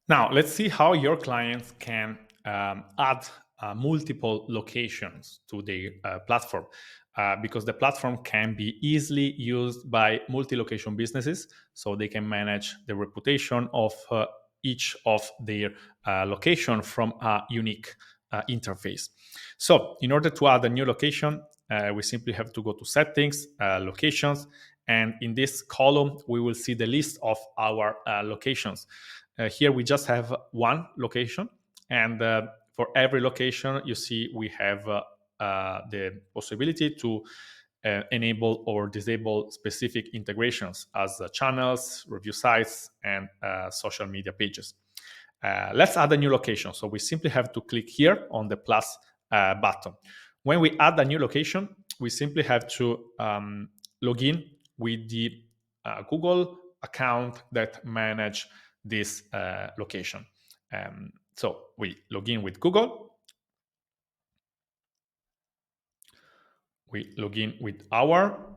Now, let's see how your clients can add multiple locations to their platform, because the platform can be easily used by multi-location businesses, so they can manage the reputation of each of their location from a unique interface. So in order to add a new location, we simply have to go to settings, locations, and in this column, we will see the list of our locations. Here we just have one location, and for every location, you see we have the possibility to enable or disable specific integrations as channels, review sites, and social media pages. Let's add a new location. So we simply have to click here on the plus button. When we add a new location, we simply have to log in with the Google account that manage this location. So we log in with Google. We log in with our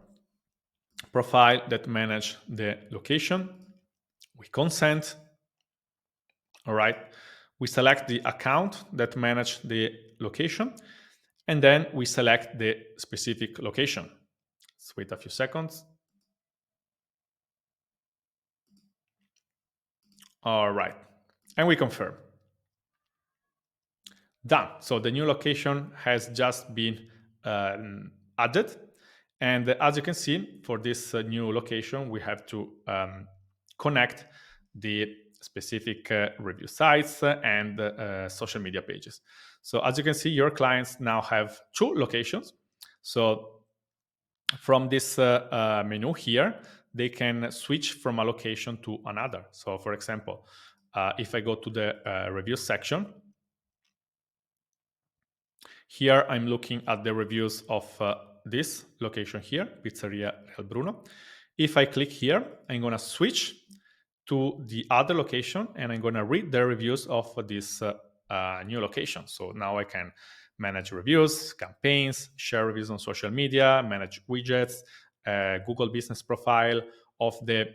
profile that manage the location. We consent. All right. We select the account that manage the location, and then we select the specific location. Let's wait a few seconds. All right. And we confirm. Done. So the new location has just been added. And as you can see, for this new location, we have to connect the specific review sites and social media pages. So as you can see, your clients now have two locations. So from this menu here, they can switch from a location to another. So for example, if I go to the review section, here I'm looking at the reviews of this location here, Pizzeria Real Bruno. If I click here, I'm going to switch to the other location, and I'm going to read the reviews of this new location. So now I can manage reviews, campaigns, share reviews on social media, manage widgets, Google business profile of the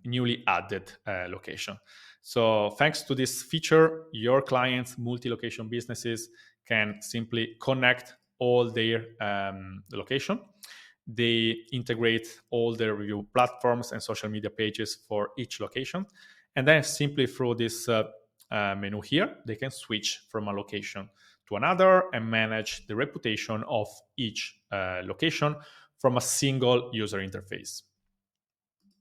newly added location. So thanks to this feature, your clients, multi-location businesses, can simply connect all their location. They integrate all their review platforms and social media pages for each location. And then simply through this menu here, they can switch from a location to another and manage the reputation of each location from a single user interface.